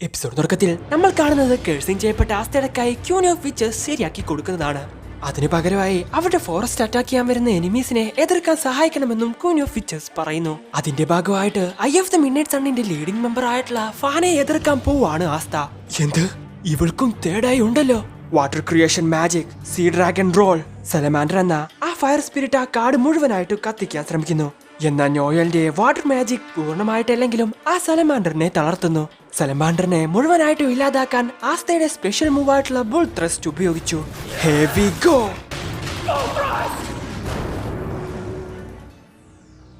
Episode തുടക്കത്തിൽ നമ്മൾ കാണുന്നത് കേഴ്സിംഗ് ചെയ്യപ്പെട്ട ആസ്തടക്കായി ക്യൂൻ ഓഫ് വിച്ചേഴ്സ് ശരിയാക്കി കൊടുക്കുന്നതാണ്. അതിനു പകരമായി അവരുടെ ഫോറസ്റ്റ് അറ്റാക്ക് ചെയ്യാൻ വരുന്ന എനിമീസിനെ എതിർക്കാൻ സഹായിക്കണമെന്നും ക്യൂൻ ഓഫ് വിച്ചേഴ്സ് പറയുന്നു. അതിന്റെ ഭാഗമായിട്ട് ഐ ഓഫ് ദ മിഡ്നൈറ്റ് സണ്ണിന്റെ ലീഡിംഗ് മെമ്പർ ആയിട്ടുള്ള ഫാനെ എതിർക്കാൻ പോവാണ് ആസ്ത. എന്ത്, ഇവൾക്കും തേർഡായി ഉണ്ടല്ലോ. Water creation magic, sea dragon roar. Salamander എന്ന ആ ഫയർ സ്പിരിറ്റ് ആ കാട് മുഴുവനായിട്ട് കത്തിക്കാൻ ശ്രമിക്കുന്നു. എന്നാൽ നോയലിന്റെ വാട്ടർ മാജിക് പൂർണ്ണമായിട്ടല്ലെങ്കിലും ആ സലമാൻഡറിനെ തളർത്തുന്നു. സലമാൻഡറിനെ മുഴുവനായിട്ടും ഇല്ലാതാക്കാൻ ആസ്തയുടെ സ്പെഷ്യൽ മൂവ് ആയിട്ടുള്ള ബുൾ ത്രസ്റ്റ് ഉപയോഗിച്ചു. Heavy go.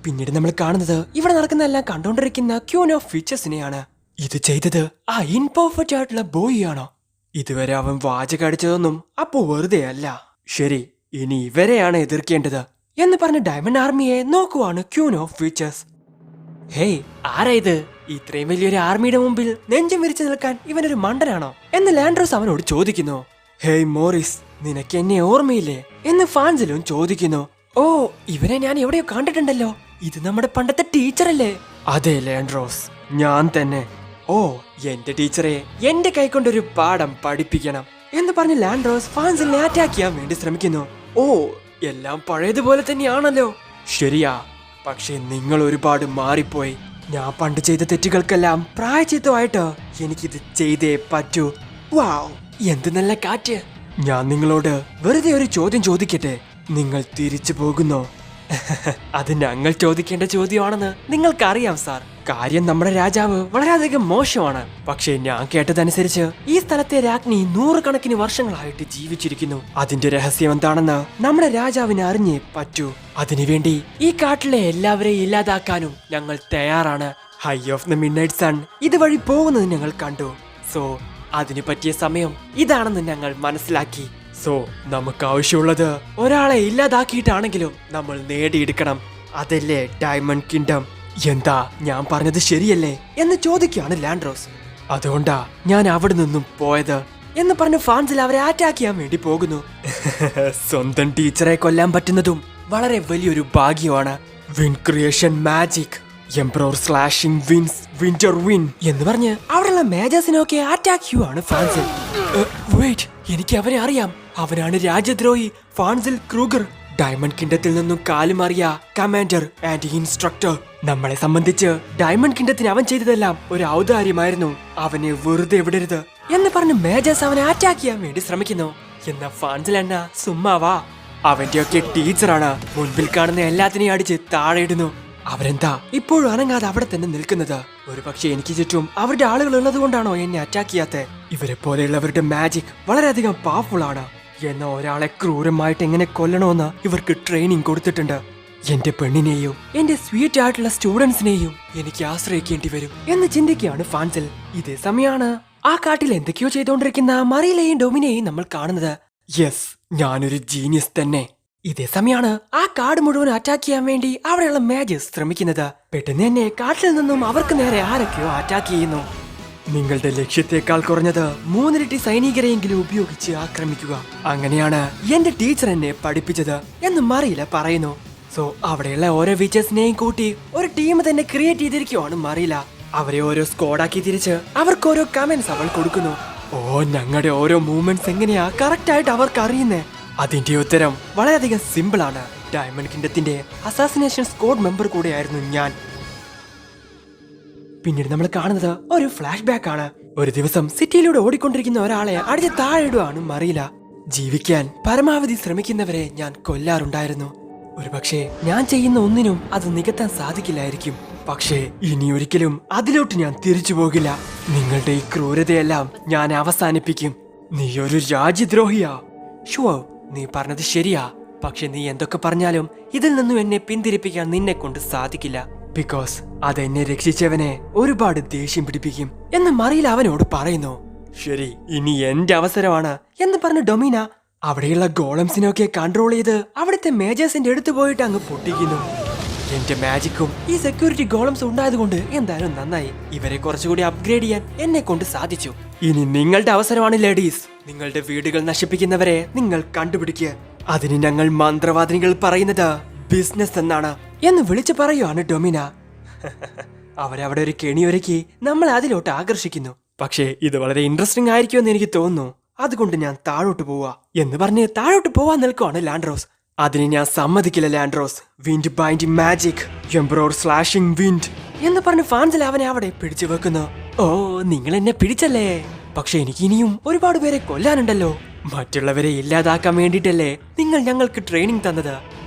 പിന്നീട് നമ്മൾ കാണുന്നത് ഇവിടെ നടക്കുന്ന എല്ലാം കണ്ടോണ്ടിരിക്കുന്ന ക്യൂൻ ഓഫ് ഫീച്ചേഴ്സിനെയാണ്. ഇത് ചെയ്തത് ആ ഇൻപെർഫെക്റ്റ് ആയിട്ടുള്ള ബോയ് ആണോ? ഇതുവരെ അവൻ വാചകം അടിച്ചതൊന്നും അപ്പോ വെറുതെ അല്ല. ശരി, ഇനി ഇവരെയാണ് എതിർക്കേണ്ടത് എന്ന് പറഞ്ഞ് ഡയമണ്ട് ആർമിയെ നോക്കുവാണ് ക്യൂൻ ഓഫ് ഫീച്ചേഴ്സ്. ഹേയ്, ആരാ ഇത്? ഇത്രയും വലിയൊരു ആർമിയുടെ മുമ്പിൽ നെഞ്ചം വിരിച്ചു നിൽക്കാൻ ഇവനൊരു മണ്ടനാണോ എന്ന് ലാൻഡ്രോസ് അവനോട് ചോദിക്കുന്നു. ഹേയ് മോറിസ്, നിനക്ക് എന്നെ ഓർമ്മയില്ലേ എന്ന് ഫാൻസിലും ചോദിക്കുന്നു. ഓ, ഇവനെ ഞാൻ എവിടെയോ കണ്ടിട്ടുണ്ടല്ലോ. ഇത് നമ്മുടെ പണ്ടത്തെ ടീച്ചറല്ലേ? അതെ ലാൻഡ്രോസ്, ഞാൻ തന്നെ. ഓ, എന്റെ ടീച്ചറെ എന്റെ കൈക്കൊണ്ടൊരു പാഠം പഠിപ്പിക്കണം എന്ന് പറഞ്ഞ് ലാൻഡ്രോസ് ഫാൻസിനെ അറ്റാക്ക് ചെയ്യാൻ വേണ്ടി ശ്രമിക്കുന്നു. ഓ, എല്ലാം പഴയതുപോലെ തന്നെയാണല്ലോ. ശരിയാ, പക്ഷെ നിങ്ങൾ ഒരുപാട് മാറിപ്പോയി. ഞാൻ പണ്ട് ചെയ്ത തെറ്റുകൾക്കെല്ലാം പ്രായച്ചിത്തമായിട്ട് എനിക്കിത് ചെയ്തേ പറ്റൂ. വാവ്, എന്ത് നല്ല കാറ്റ്. ഞാൻ നിങ്ങളോട് വെറുതെ ഒരു ചോദ്യം ചോദിക്കട്ടെ, നിങ്ങൾ തിരിച്ചു പോകുന്നോ? അത് ഞങ്ങൾ ചോദിക്കേണ്ട ചോദ്യമാണെന്ന് നിങ്ങൾക്കറിയാം സാർ. കാര്യം നമ്മുടെ രാജാവ് വളരെയധികം മോശമാണ്. പക്ഷേ ഞാൻ കേട്ടതനുസരിച്ച് ഈ സ്ഥലത്തെ രാജ്ഞി 100 കണക്കിന് വർഷങ്ങളായിട്ട് ജീവിച്ചിരിക്കുന്നു. അതിന്റെ രഹസ്യം എന്താണെന്ന് നമ്മുടെ രാജാവിന് അറിഞ്ഞേ പറ്റൂ. അതിനുവേണ്ടി ഈ കാട്ടിലെ എല്ലാവരെയും ഇല്ലാതാക്കാനും ഞങ്ങൾ തയ്യാറാണ്. High of the midnight sun ഇതുവഴി പോകുന്നത് ഞങ്ങൾ കണ്ടു. സോ അതിനു പറ്റിയ സമയം ഇതാണെന്ന് ഞങ്ങൾ മനസ്സിലാക്കി. സോ നമുക്ക് ആവശ്യമുള്ളത് ഒരാളെ ഇല്ലാതാക്കിയിട്ടാണെങ്കിലും നമ്മൾ നേടിയെടുക്കണം. അതല്ലേ ഡയമണ്ട് കിങ്ഡം. എന്താ ഞാൻ പറഞ്ഞത് ശരിയല്ലേ എന്ന് ചോദിക്കുകയാണ് ലാൻഡ്രോസ്. അതുകൊണ്ടാ ഞാൻ അവിടെ നിന്നും പോയത് എന്ന് പറഞ്ഞ് ഫാൻസിൽ അവരെ അറ്റാക്ക് ചെയ്യാൻ വേണ്ടി പോകുന്നു. സ്വന്തം ടീച്ചറെ കൊല്ലാൻ പറ്റുന്നതും വളരെ വലിയൊരു ഭാഗ്യമാണ്. Wind creation magic, emperor slashing winds, winter wind എന്ന് പറഞ്ഞ് അവിടെയുള്ള മേജേഴ്സിനൊക്കെ അറ്റാക്ക് ചെയ്യുവാണ് ഫാൻസിൽ. വെയിറ്റ്, എനിക്ക് അവനെ അറിയാം. അവനാണ് രാജ്യദ്രോഹി ഫാൻസിൽ ക്രൂഗർ. ഡയമണ്ട് കിങ്ഡത്തിൽ നിന്നും കാലുമാറിയ കമാൻഡർ ആൻഡ് ഇൻസ്ട്രക്ടർ. നമ്മളെ സംബന്ധിച്ച് ഡയമണ്ട് കിങ്ഡത്തിന് അവൻ ചെയ്തതെല്ലാം ഒരു ഔദാര്യമായിരുന്നു. അവനെ വെറുതെ വിടരുത് എന്ന് പറഞ്ഞ് മേജേഴ്സ് അവനെ അറ്റാക്ക് ചെയ്യാൻ വേണ്ടി ശ്രമിക്കുന്നു. എന്നാ ഫാൻസിൽ എന്ന സുമ്മാവാ, അവന്റെയൊക്കെ ടീച്ചറാണ്. മുൻപിൽ കാണുന്ന എല്ലാത്തിനെയും അടിച്ച് താഴെ ഇടുന്നു. അവരെന്താ ഇപ്പോഴും അനങ്ങാതെ അവിടെ തന്നെ നിൽക്കുന്നത്? ഒരു പക്ഷേ എനിക്ക് ചുറ്റും അവരുടെ ആളുകൾ ഉള്ളത് കൊണ്ടാണോ എന്നെ അറ്റാക്ക് ചെയ്യാത്തെ? ഇവരെ പോലെയുള്ളവരുടെ മാജിക് വളരെയധികം പവർഫുൾ ആണ്. എന്നാൽ ഒരാളെ ക്രൂരമായിട്ട് എങ്ങനെ കൊല്ലണമെന്ന് ഇവർക്ക് ട്രെയിനിങ് കൊടുത്തിട്ടുണ്ട്. എന്റെ പെണ്ണിനെയും എന്റെ സ്വീറ്റ് ആയിട്ടുള്ള സ്റ്റുഡൻസിനെയും എനിക്ക് ആശ്രയിക്കേണ്ടി വരും എന്ന് ചിന്തിക്കുകയാണ് ഫാൻസിൽ. ഇതേ സമയമാണ് ആ കാട്ടിൽ എന്തൊക്കെയോ ചെയ്തുകൊണ്ടിരിക്കുന്ന മറിയിലെയും ഡൊമിനെയും നമ്മൾ കാണുന്നത്. യെസ്, ഞാനൊരു ജീനിയസ് തന്നെ. ഇതേ സമയമാണ് ആ കാട് മുഴുവൻ അറ്റാക്ക് ചെയ്യാൻ വേണ്ടി അവിടെയുള്ള മേജേഴ്സ് ശ്രമിക്കുന്നത്. പെട്ടെന്ന് തന്നെ കാട്ടിൽ നിന്നും അവർക്ക് നേരെ ആരൊക്കെയോ അറ്റാക്ക് ചെയ്യുന്നു. നിങ്ങളുടെ ലക്ഷ്യത്തെക്കാൾ കുറഞ്ഞത് 3 ഇരട്ടി സൈനികരെയെങ്കിലും ഉപയോഗിച്ച് ആക്രമിക്കുക. അങ്ങനെയാണ് എന്റെ ടീച്ചർ എന്നെ പഠിപ്പിച്ചത് എന്ന് മറിയില പറയുന്നു. സോ അവിടെയുള്ള ഓരോ വിച്ചേഴ്സിനെയും കൂട്ടി ഒരു ടീം തന്നെ ക്രിയേറ്റ് ചെയ്തിരിക്കുവാണ് മറിയില. അവരെ ഓരോ സ്ക്വാഡാക്കി തിരിച്ച് അവർക്ക് ഓരോ കമന്റ്സ് അവൾ കൊടുക്കുന്നു. ഓ, ഞങ്ങളുടെ ഓരോ മൂവ്മെന്റ്സ് എങ്ങനെയാ കറക്റ്റ് ആയിട്ട് അവർക്ക് അറിയുന്നേ? അതിന്റെ ഉത്തരം വളരെയധികം സിമ്പിൾ ആണ്. ഡയമണ്ട് കിങ്ഡത്തിന്റെ അസാസിനേഷൻ സ്ക്വാഡ് മെമ്പർ കൂടെയായിരുന്നു ഞാൻ. പിന്നീട് നമ്മൾ കാണുന്നത് ഒരു ഫ്ലാഷ് ബാക്ക് ആണ്. ഒരു ദിവസം സിറ്റിയിലൂടെ ഓടിക്കൊണ്ടിരിക്കുന്ന ഒരാളെ അടിച്ച് താഴെയിടുവാണ് മറിയില. ജീവിക്കാൻ പരമാവധി ശ്രമിക്കുന്നവരെ ഞാൻ കൊല്ലാറുണ്ടായിരുന്നു. ഒരുപക്ഷെ ഞാൻ ചെയ്യുന്ന ഒന്നിനും അത് നികത്താൻ സാധിക്കില്ലായിരിക്കും. പക്ഷേ ഇനി ഒരിക്കലും അതിലോട്ട് ഞാൻ തിരിച്ചു പോകില്ല. നിങ്ങളുടെ ഈ ക്രൂരതയെല്ലാം ഞാൻ അവസാനിപ്പിക്കും. നീ ഒരു രാജ്യദ്രോഹിയാ. ഷുവർ, നീ പറഞ്ഞത് ശരിയാ. പക്ഷെ നീ എന്തൊക്കെ പറഞ്ഞാലും ഇതിൽ നിന്നും എന്നെ പിന്തിരിപ്പിക്കാൻ നിന്നെ കൊണ്ട് സാധിക്കില്ല. ബിക്കോസ് അതെന്നെ രക്ഷിച്ചവനെ ഒരുപാട് ദേഷ്യം പിടിപ്പിക്കും എന്ന് മറിയില അവനോട് പറയുന്നു. ശരി, ഇനി എന്റെ അവസരമാണ് എന്ന് പറഞ്ഞ് ഡൊമിന അവിടെയുള്ള ഗോളംസിനൊക്കെ കൺട്രോൾ ചെയ്ത് അവിടുത്തെ മേജേഴ്സിന്റെ അടുത്ത് പോയിട്ട് അങ്ങ് പൊട്ടിക്കുന്നു. എന്റെ മാജിക്കും ഈ സെക്യൂരിറ്റി ഗോളംസ് ഉണ്ടായതുകൊണ്ട് എന്തായാലും നന്നായി. ഇവരെ കുറച്ചുകൂടി അപ്ഗ്രേഡ് ചെയ്യാൻ എന്നെ കൊണ്ട് സാധിച്ചു. ഇനി നിങ്ങളുടെ അവസരമാണ് ലേഡീസ്. നിങ്ങളുടെ വീടുകൾ നശിപ്പിക്കുന്നവരെ നിങ്ങൾ കണ്ടുപിടിക്കുക. അതിന് ഞങ്ങൾ മന്ത്രവാദിനികൾ പറയുന്നത് ബിസിനസ് എന്നാണ് എന്ന് വിളിച്ചു പറയുവാണ് ഡൊമിന. അവരവിടെ ഒരു കെണിയൊരുക്കി നമ്മൾ അതിലോട്ട് ആകർഷിക്കുന്നു. പക്ഷേ ഇത് വളരെ ഇൻട്രസ്റ്റിംഗ് ആയിരിക്കുമെന്ന് എനിക്ക് തോന്നുന്നു. അതുകൊണ്ട് ഞാൻ താഴോട്ട് പോവാ എന്ന് പറഞ്ഞ് താഴോട്ട് പോവാൻ നിൽക്കുവാണ് ലാൻഡ്രോസ്. അതിന് ഞാൻ സമ്മതിക്കില്ല ലാൻഡ്രോസ്. വിൻഡ് ബൈൻഡിങ് മാജിക്, എംബ്രോർ സ്ലാഷിംഗ് വിൻഡ് എന്ന് പറഞ്ഞ് ഫാൻസിൽ അവനെ അവിടെ പിടിച്ചു വെക്കുന്നു. ഓ, നിങ്ങൾ എന്നെ പിടിച്ചല്ലേ? പക്ഷെ എനിക്ക് ഇനിയും ഒരുപാട് പേരെ കൊല്ലാനുണ്ടല്ലോ. മറ്റുള്ളവരെ ഇല്ലാതാക്കാൻ വേണ്ടിട്ടല്ലേ നിങ്ങൾ ഞങ്ങൾക്ക് ട്രെയിനിങ് തന്നത്?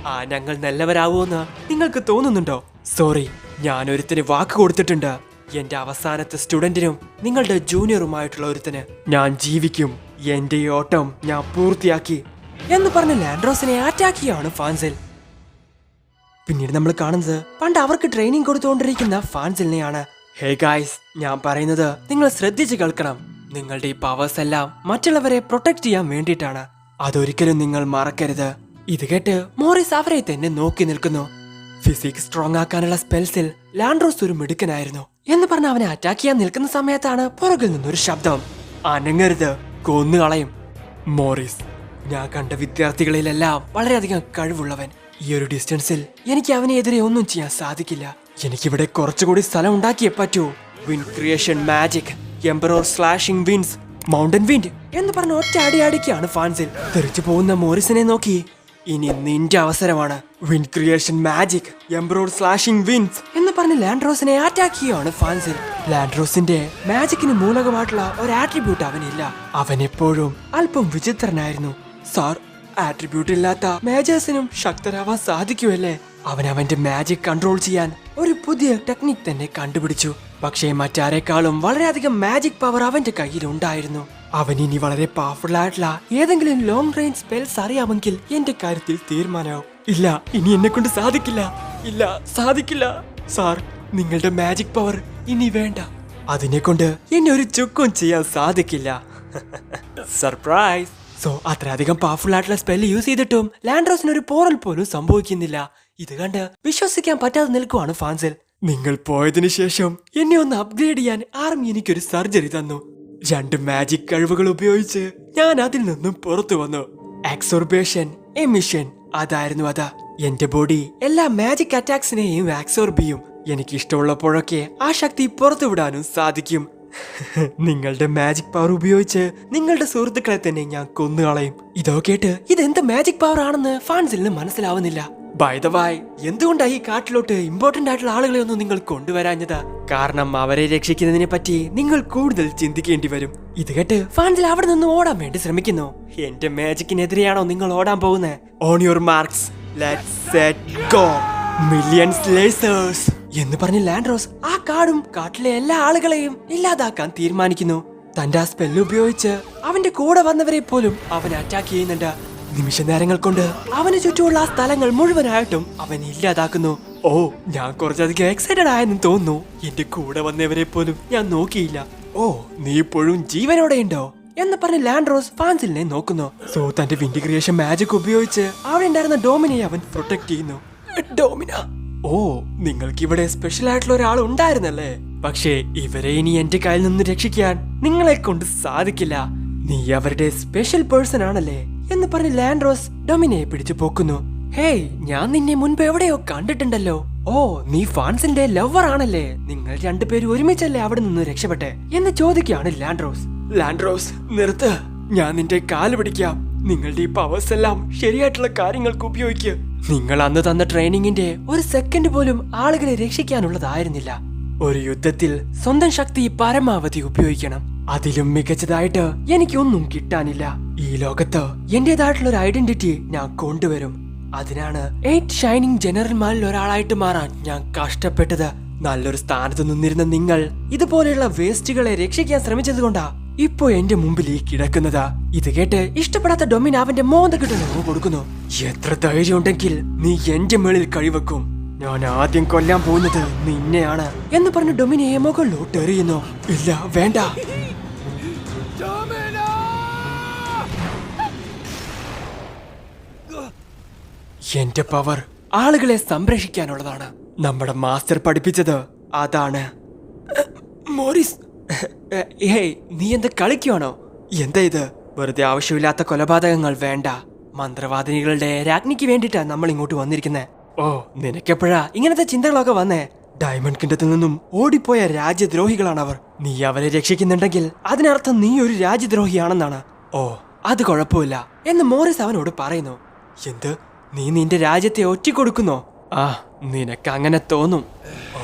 ഞങ്ങൾ നല്ലവരാവോന്ന് നിങ്ങൾക്ക് തോന്നുന്നുണ്ടോ? സോറി, ഞാൻ ഒരുത്തിന് വാക്ക് കൊടുത്തിട്ടുണ്ട്. എന്റെ അവസാനത്തെ സ്റ്റുഡന്റിനും നിങ്ങളുടെ ജൂനിയറുമായിട്ടുള്ള ഒരുത്തിന് ഞാൻ ജീവിക്കും. എന്റെ ഓട്ടം ഞാൻ പൂർത്തിയാക്കി എന്ന് പറഞ്ഞ് ലാൻഡ്രോസിനെ അറ്റാക്ക് ചെയ്യാണ് ഫാൻസിൽ. പിന്നീട് നമ്മൾ കാണുന്നത് പണ്ട് അവർക്ക് ട്രെയിനിങ് കൊടുത്തുകൊണ്ടിരിക്കുന്ന ഫാൻസിലിനെയാണ്. ഹേ ഗായ്സ്, ഞാൻ പറയുന്നത് നിങ്ങൾ ശ്രദ്ധിച്ച് കേൾക്കണം. നിങ്ങളുടെ ഈ പവേഴ്സ് എല്ലാം മറ്റുള്ളവരെ പ്രൊട്ടക്ട് ചെയ്യാൻ വേണ്ടിയിട്ടാണ്. അതൊരിക്കലും നിങ്ങൾ മറക്കരുത്. ഇത് കേട്ട് മോറിസ് അവരെ തന്നെ നോക്കി നിൽക്കുന്നു. ഫിസിക്സ് സ്ട്രോങ് ആക്കാനുള്ള സ്പെൽസിൽ ലാൻഡ്രോസ് ഒരു മിടുക്കനായിരുന്നു എന്ന് പറഞ്ഞ് അവനെ അറ്റാക്ക് ചെയ്യാൻ നിൽക്കുന്ന സമയത്താണ് പുറകിൽ നിന്നൊരു ശബ്ദം. അനങ്ങരുത്, കൊന്നുകളയും. മോറിസ്, ഞാൻ കണ്ട വിദ്യാർത്ഥികളിലെല്ലാം വളരെയധികം കഴിവുള്ളവൻ. ഈ ഒരു ഡിസ്റ്റൻസിൽ എനിക്ക് അവനെതിരെ ഒന്നും ചെയ്യാൻ സാധിക്കില്ല. എനിക്കിവിടെ കുറച്ചുകൂടി സ്ഥലം ഉണ്ടാക്കിയേ പറ്റൂ. Wind creation magic, emperor slashing winds, mountain wind എന്ന് പറഞ്ഞ ഒറ്റ അടിയാടിക്കാണ് ഫാൻസിൽ. തെറിച്ചു പോകുന്ന മോറിസിനെ നോക്കി, ഇനി നിന്റെ അവസരമാണ്. Wind creation magic, emperor slashing winds എന്ന് പറഞ്ഞ് ലാൻഡ്രോസിനെ അറ്റാക്ക് ചെയ്യുകയാണ് ഫാൻസിൽ. ലാൻഡ്രോസിന്റെ മാജിക്കിന് മൂലകമായിട്ടുള്ള ഒരു ആട്രിബ്യൂട്ട് അവനില്ല. അവൻ എപ്പോഴും അല്പം വിചിത്രനായിരുന്നു. സാർ, ആട്രിബ്യൂട്ട് ഇല്ലാത്ത മേജേഴ്സിനും ശക്തരാവാൻ സാധിക്കുമല്ലേ? അവൻ അവന്റെ മാജിക് കൺട്രോൾ ചെയ്യാൻ ഒരു പുതിയ ടെക്നിക് തന്നെ കണ്ടുപിടിച്ചു. പക്ഷേ മറ്റാരെക്കാളും വളരെയധികം മാജിക് പവർ അവന്റെ കയ്യിൽ ഉണ്ടായിരുന്നു. അവൻ ഇനി വളരെ പവർഫുൾ ആയിട്ടുള്ള ഏതെങ്കിലും ലോങ് റേഞ്ച് സ്പെൽസ് അറിയാമെങ്കിൽ എന്റെ കാര്യത്തിൽ തീരുമാനമാവും. ഇല്ല, ഇനി എന്നെ കൊണ്ട് സാധിക്കില്ല. ഇല്ല, സാധിക്കില്ല. സാർ, നിങ്ങളുടെ മാജിക് പവർ ഇനി വേണ്ട. അതിനെ കൊണ്ട് എന്നെ ഒരു ചുക്കും ചെയ്യാൻ സാധിക്കില്ല. സർപ്രൈസ്. സോ അത്രയധികം പവർഫുൾ ആയിട്ടുള്ള സ്പെല്ല് യൂസ് ചെയ്തിട്ടും ലാൻഡ്രോസിന് ഒരു പോറൽ പോലും സംഭവിക്കുന്നില്ല. ഇത് കണ്ട് വിശ്വസിക്കാൻ പറ്റാതെ നിൽക്കുവാണ് ഫാൻസിൽ. നിങ്ങൾ പോയതിനു ശേഷം എന്നെ ഒന്ന് അപ്ഗ്രേഡ് ചെയ്യാൻ ആർമി എനിക്കൊരു സർജറി തന്നു. 2 മാജിക് കഴിവുകൾ ഉപയോഗിച്ച് ഞാൻ അതിൽ നിന്നും പുറത്തു വന്നു. അബ്സോർബേഷൻ, എമിഷൻ, അതായിരുന്നു അത്. എന്റെ ബോഡി എല്ലാ മാജിക് അറ്റാക്സിനെയും അബ്സോർബ് ചെയ്യും. എനിക്ക് ഇഷ്ടമുള്ളപ്പോഴൊക്കെ ആ ശക്തി പുറത്തുവിടാനും സാധിക്കും. നിങ്ങളുടെ മാജിക് പവർ ഉപയോഗിച്ച് നിങ്ങളുടെ സുഹൃത്തുക്കളെ തന്നെ ഞാൻ കൊന്നുകളയും. ഇതോ കേട്ട് ഇതെന്ത് മാജിക് പവർ ആണെന്ന് ഫാൻസിലിന് മനസ്സിലാവുന്നില്ല. ബൈ ദ വൈ, എന്തുകൊണ്ടാണ് ഈ കാട്ടിലോട്ട് ഇമ്പോർട്ടന്റ് ആയിട്ടുള്ള ആളുകളെ ഒന്നും നിങ്ങൾ കൊണ്ടുവരാഞ്ഞത്? കാരണം അവരെ രക്ഷിക്കുന്നതിനെ പറ്റി നിങ്ങൾ കൂടുതൽ ചിന്തിക്കേണ്ടി വരും. ഇത് കേട്ട് ഫാൻസിൽ അവിടെ നിന്ന് ഓടാൻ വേണ്ടി ശ്രമിക്കുന്നു. എന്റെ മാജിക്കിനെതിരെയാണോ നിങ്ങൾ ഓടാൻ പോകുന്നത്? On your marks, let's set go, millions ലേസേഴ്സ് എന്ന് പറഞ്ഞ് ലാൻഡ്രോസ് ആ കാടും കാട്ടിലെ എല്ലാ ആളുകളെയും ഇല്ലാതാക്കാൻ തീരുമാനിക്കുന്നു. തന്റെ ആ സ്പെല്ല് ഉപയോഗിച്ച് അവന്റെ കൂടെ വന്നവരെ പോലും അവൻ അറ്റാക്ക് ചെയ്യുന്നുണ്ട്. നിമിഷ നേരങ്ങൾ കൊണ്ട് അവന് ചുറ്റുമുള്ള ആ സ്ഥലങ്ങൾ മുഴുവനായിട്ടും അവൻ ഇല്ലാതാക്കുന്നു. ഓ, ഞാൻ കുറച്ചധികം എക്സൈറ്റഡ് ആയെന്ന് തോന്നുന്നു. എന്റെ കൂടെ വന്നവരെ പോലും ഞാൻ നോക്കിയില്ല. ഓ, നീ ഇപ്പോഴും ജീവനോടെ ഉണ്ടോ എന്ന് പറഞ്ഞ് ലാൻഡ്രോസ് ഫാൻസിലിനെ നോക്കുന്നു. സോ തന്റെ വിൻഡ് ക്രിയേഷൻ മാജിക് ഉപയോഗിച്ച് അവിടെ ഉണ്ടായിരുന്ന ഡോമിനെ അവൻ പ്രൊട്ടക്ട് ചെയ്യുന്നു. ഡോമിന, ഓ, നിങ്ങൾക്ക് ഇവിടെ സ്പെഷ്യൽ ആയിട്ടുള്ള ഒരാൾ ഉണ്ടായിരുന്നല്ലേ? പക്ഷേ ഇവരെ ഇനി എന്റെ കയ്യിൽ നിന്ന് രക്ഷിക്കാൻ നിങ്ങളെ കൊണ്ട് സാധിക്കില്ല. നീ അവരുടെ സ്പെഷ്യൽ പേഴ്സൺ ആണല്ലേ എന്ന് പറഞ്ഞ് ലാൻഡ്രോസ് ഡൊമിനയെ പിടിച്ചു പോക്കുന്നു. ഹേയ്, ഞാൻ നിന്നെ മുൻപ് എവിടെയോ കണ്ടിട്ടുണ്ടല്ലോ. ഓ, നീ ഫാൻസിന്റെ ലവർ ആണല്ലേ? നിങ്ങൾ രണ്ടുപേരും ഒരുമിച്ചല്ലേ അവിടെ നിന്ന് രക്ഷപ്പെട്ടെ എന്ന് ചോദിക്കുകയാണ് ലാൻഡ്രോസ്. ലാൻഡ്രോസ്, നിർത്ത്. ഞാൻ നിന്റെ കാല് പിടിക്കാം. നിങ്ങളുടെ ഈ പവേഴ്സ് എല്ലാം ശരിയായിട്ടുള്ള കാര്യങ്ങൾക്ക് ഉപയോഗിക്കുക. നിങ്ങൾ അന്ന് തന്ന ട്രെയിനിങ്ങിന്റെ ഒരു സെക്കൻഡ് പോലും ആളുകളെ രക്ഷിക്കാനുള്ളതായിരുന്നില്ല. ഒരു യുദ്ധത്തിൽ സ്വന്തം ശക്തി പരമാവധി ഉപയോഗിക്കണം. അതിലും മികച്ചതായിട്ട് എനിക്കൊന്നും കിട്ടാനില്ല. ഈ ലോകത്ത് എന്റേതായിട്ടുള്ള ഒരു ഐഡന്റിറ്റി ഞാൻ കൊണ്ടുവരും. അതിനാണ് 8 ഷൈനിങ് ജനറൽമാരിൽ ഒരാളായിട്ട് മാറാൻ ഞാൻ കഷ്ടപ്പെട്ടത്. നല്ലൊരു സ്ഥാനത്ത് നിന്നിരുന്ന നിങ്ങൾ ഇതുപോലെയുള്ള വേസ്റ്റുകളെ രക്ഷിക്കാൻ ശ്രമിച്ചത് കൊണ്ടാ ഇപ്പോ എന്റെ മുമ്പിൽ ഈ കിടക്കുന്നത്. ഇത് കേട്ട് ഇഷ്ടപ്പെടാത്ത ഡൊമിൻ അവന്റെ മോന്തക്കിട്ട് കൊടുക്കുന്നു. എത്ര ധൈര്യം ഉണ്ടെങ്കിൽ നീ എന്റെ മേളിൽ കഴിവെക്കും. ഞാൻ ആദ്യം കൊല്ലാൻ പോകുന്നത് നിന്നെയാണ് എന്ന് പറഞ്ഞ് ഡൊമിനിയെ മുകളിലോട്ട് എറിയുന്നു. ഇല്ല, വേണ്ട. എന്റെ പവർ ആളുകളെ സംരക്ഷിക്കാനുള്ളതാണ്. നമ്മുടെ മാസ്റ്റർ പഠിപ്പിച്ചത് അതാണ്. മോറിസ്, ഹേയ്, നീ എന്താ കളിക്കുവാണോ? എന്താ ഇത്? വെറുതെ ആവശ്യമില്ലാത്ത കൊലപാതകങ്ങൾ വേണ്ട. മന്ത്രവാദിനികളുടെ രാജ്ഞിക്ക് വേണ്ടിട്ടാ നമ്മൾ ഇങ്ങോട്ട് വന്നിരിക്കുന്നേ. ഓ, നിനക്കെപ്പോഴാ ഇങ്ങനത്തെ ചിന്തകളൊക്കെ വന്നേ? ഡയമണ്ട് കിണ്ടത്തിൽ നിന്നും ഓടിപ്പോയ രാജ്യദ്രോഹികളാണവർ. നീ അവരെ രക്ഷിക്കുന്നുണ്ടെങ്കിൽ അതിനർത്ഥം നീ ഒരു രാജ്യദ്രോഹിയാണെന്നാണ്. ഓ, അത് കുഴപ്പമില്ല എന്ന് മോറിസ് അവനോട് പറയുന്നു. എന്ത്, നീ നിന്റെ രാജ്യത്തെ ഒറ്റിക്കൊടുക്കുന്നോ? ആ, നിനക്ക് അങ്ങനെ തോന്നും. ഓ,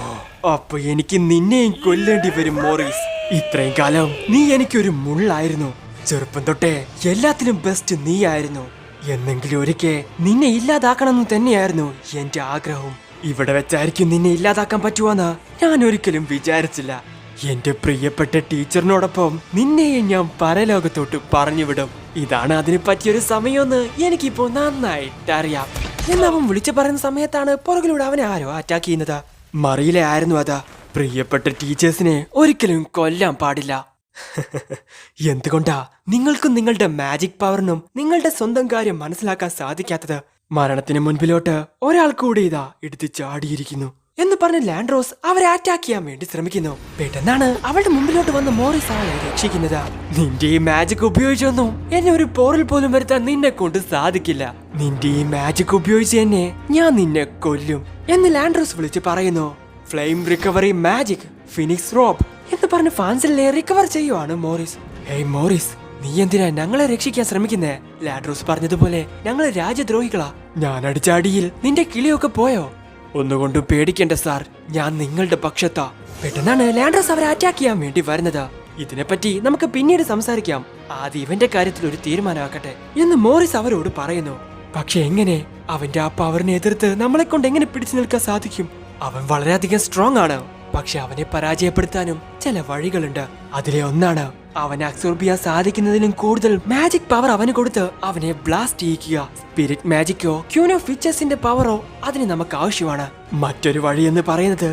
അപ്പൊ എനിക്ക് നിന്നെയും കൊല്ലേണ്ടി വരും മോറിസ്. ഇത്രയും കാലം നീ എനിക്കൊരു മുള്ളായിരുന്നു. ചെറുപ്പം തൊട്ടേ എല്ലാത്തിലും ബെസ്റ്റ് നീയായിരുന്നു. എന്നെങ്കിലും ഒരിക്കൽ നിന്നെ ഇല്ലാതാക്കണമെന്ന് തന്നെയായിരുന്നു എന്റെ ആഗ്രഹം. ഇവിടെ വെച്ചായിരിക്കും നിന്നെ ഇല്ലാതാക്കാൻ പറ്റുവാന്ന് ഞാൻ ഒരിക്കലും വിചാരിച്ചില്ല. എന്റെ പ്രിയപ്പെട്ട ടീച്ചറിനോടൊപ്പം നിന്നെയും ഞാൻ പരലോകത്തോട്ട് പറഞ്ഞുവിടും. ഇതാണ് അതിന് പറ്റിയൊരു സമയമെന്ന് എനിക്കിപ്പോ നന്നായിട്ട് അറിയാം എന്നവൻ വിളിച്ചു പറയുന്ന സമയത്താണ് പുറകിലൂടെ അവനെ ആരോ അറ്റാക്ക് ചെയ്യുന്നത്. മറിയിലെ ആയിരുന്നു അതാ. പ്രിയപ്പെട്ട ടീച്ചേഴ്സിനെ ഒരിക്കലും കൊല്ലാൻ പാടില്ല. എന്തുകൊണ്ടാ നിങ്ങൾക്കും നിങ്ങളുടെ മാജിക് പവറിനും നിങ്ങളുടെ സ്വന്തം കാര്യം മനസ്സിലാക്കാൻ സാധിക്കാത്തത്? മരണത്തിന് മുൻപിലോട്ട് ഒരാൾ കൂടി ഇതാ എടുത്ത് ചാടിയിരിക്കുന്നു എന്ന് പറഞ്ഞ് ലാൻഡ്രോസ് അവരെ അറ്റാക്ക് ചെയ്യാൻ വേണ്ടി ശ്രമിക്കുന്നു. പെട്ടെന്നാണ് അവളുടെ മുമ്പിലോട്ട് വന്ന് മോറിസ് അവളെ രക്ഷിക്കുന്നത്. നിന്റെ ഈ മാജിക് ഉപയോഗിച്ചൊന്നും എന്നെ ഒരു പോറിൽ പോലും വരുത്താൻ നിന്നെ കൊണ്ട് സാധിക്കില്ല. നിന്റെ ഈ മാജിക് ഉപയോഗിച്ച് എന്നെ ഞാൻ നിന്നെ കൊല്ലും എന്ന് ലാൻഡ്രോസ് വിളിച്ച് പറയുന്നു. Flame recovery magic phoenix Rob എന്ന് പറഞ്ഞ് ഫാൻസിലെ റിക്കവർ ചെയ്യുവാണ് മോറിസ്. ഹേയ് മോറിസ്, നീ എന്തിനാ ഞങ്ങളെ രക്ഷിക്കാൻ ശ്രമിക്കുന്നേ? ലാൻഡ്രോസ് പറഞ്ഞതുപോലെ ഞങ്ങളെ രാജ്യദ്രോഹികളാ. ഞാൻ അടിച്ച അടിയിൽ നിന്റെ കിളിയൊക്കെ പോയോ? ഒന്നുകൊണ്ടും പേടിക്കേണ്ട സാർ, ഞാൻ നിങ്ങളുടെ പക്ഷത്താ. പെട്ടെന്നാണ് ലാൻഡ്രോസ് അവരെ അറ്റാക്ക് ചെയ്യാൻ വേണ്ടി വരുന്നത്. ഇതിനെപ്പറ്റി നമുക്ക് പിന്നീട് സംസാരിക്കാം. ആദ്യം ഇവന്റെ കാര്യത്തിൽ ഒരു തീരുമാനമാക്കട്ടെ എന്ന് മോറിസ് അവരോട് പറയുന്നു. പക്ഷെ എങ്ങനെ? അവന്റെ ആ പവറിനെ എതിർത്ത് നമ്മളെ കൊണ്ട് എങ്ങനെ പിടിച്ചു നിൽക്കാൻ സാധിക്കും? അവൻ വളരെയധികം സ്ട്രോങ് ആണ്. പക്ഷെ അവനെ പരാജയപ്പെടുത്താനും ചില വഴികളുണ്ട്. അതിലെ ഒന്നാണ് അവനെ അബ്സോർബ് ചെയ്യാൻ സാധിക്കുന്നതിലും കൂടുതൽ മാജിക് പവർ അവന് കൊടുത്ത് അവനെ ബ്ലാസ്റ്റ് ചെയ്യിക്കുക. സ്പിരിറ്റ് മാജിക്കോ ക്യൂൻ ഓഫ് വിച്ചസിന്റെ പവറോ അതിന് നമുക്ക് ആവശ്യമാണ്. മറ്റൊരു വഴി എന്ന് പറയുന്നത്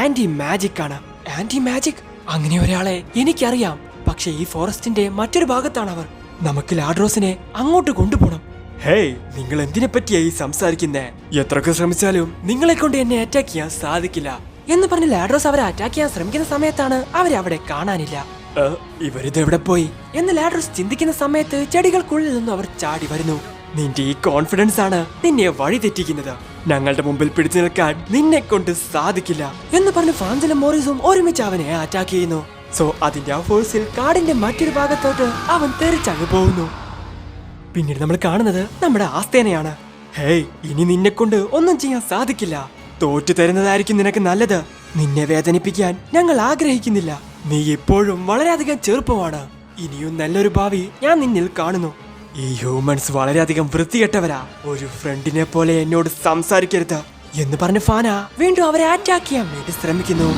ആന്റി മാജിക് ആണ്. Anti magic? അങ്ങനെ ഒരാളെ എനിക്കറിയാം. പക്ഷെ ഈ ഫോറസ്റ്റിന്റെ മറ്റൊരു ഭാഗത്താണ് അവർ. നമുക്ക് ലാഡ്രോസിനെ അങ്ങോട്ട് കൊണ്ടുപോകണം. ഹേയ്, നിങ്ങൾ എന്തിനെ പറ്റിയായി സംസാരിക്കുന്നേ? എത്രയൊക്കെ ശ്രമിച്ചാലും നിങ്ങളെ കൊണ്ട് എന്നെ അറ്റാക്ക് ചെയ്യാൻ സാധിക്കില്ല എന്ന് പറഞ്ഞ് ലാഡ്രോസ് അവരെ അറ്റാക്ക് ചെയ്യാൻ ശ്രമിക്കുന്ന സമയത്താണ് അവരെ അവിടെ കാണാനില്ല. ഇവരിതെവിടെ പോയി എന്ന് ലാഡ്രോസ് ചിന്തിക്കുന്ന സമയത്ത് ചെടികൾക്കുള്ളിൽ നിന്നും അവർ ചാടി വരുന്നു. നിന്റെ ഈ കോൺഫിഡൻസ് ആണ് നിന്നെ വഴി തെറ്റിക്കുന്നത്. ഞങ്ങളുടെ മുമ്പിൽ പിടിച്ചു നിൽക്കാൻ നിന്നെ കൊണ്ട് സാധിക്കില്ല എന്ന് പറഞ്ഞ് ഫാൻസിലും മോറിസും ഒരുമിച്ച് അവനെ അറ്റാക്ക് ചെയ്യുന്നു. സോ അതിന്റെ ആ ഫോഴ്സിൽ കാടിന്റെ മറ്റൊരു ഭാഗത്തോട്ട് അവൻ തെറിച്ചങ്ങ് പോകുന്നു. പിന്നീട് നമ്മൾ കാണുന്നത് നമ്മുടെ ആസ്തേനെയാണ്. ഹേയ്, ഇനി നിന്നെ കൊണ്ട് ഒന്നും ചെയ്യാൻ സാധിക്കില്ല. തോറ്റു തരുന്നതായിരിക്കും നിനക്ക് നല്ലത്. നിന്നെ വേദനിപ്പിക്കാൻ ഞങ്ങൾ ആഗ്രഹിക്കുന്നില്ല. നീ ഇപ്പോഴും വളരെയധികം ചെറുപ്പമാണ്. ഇനിയും നല്ലൊരു ഭാവി ഞാൻ നിന്നിൽ കാണുന്നു. ഈ ഹ്യൂമൻസ് വളരെയധികം വൃത്തികെട്ടവരാ. ഒരു ഫ്രണ്ടിനെ പോലെ എന്നോട് സംസാരിക്കരുത് എന്ന് പറഞ്ഞ് ഫാന വീണ്ടും അവരെ അറ്റാക്ക് ചെയ്യാൻ വേണ്ടി ശ്രമിക്കുന്നു.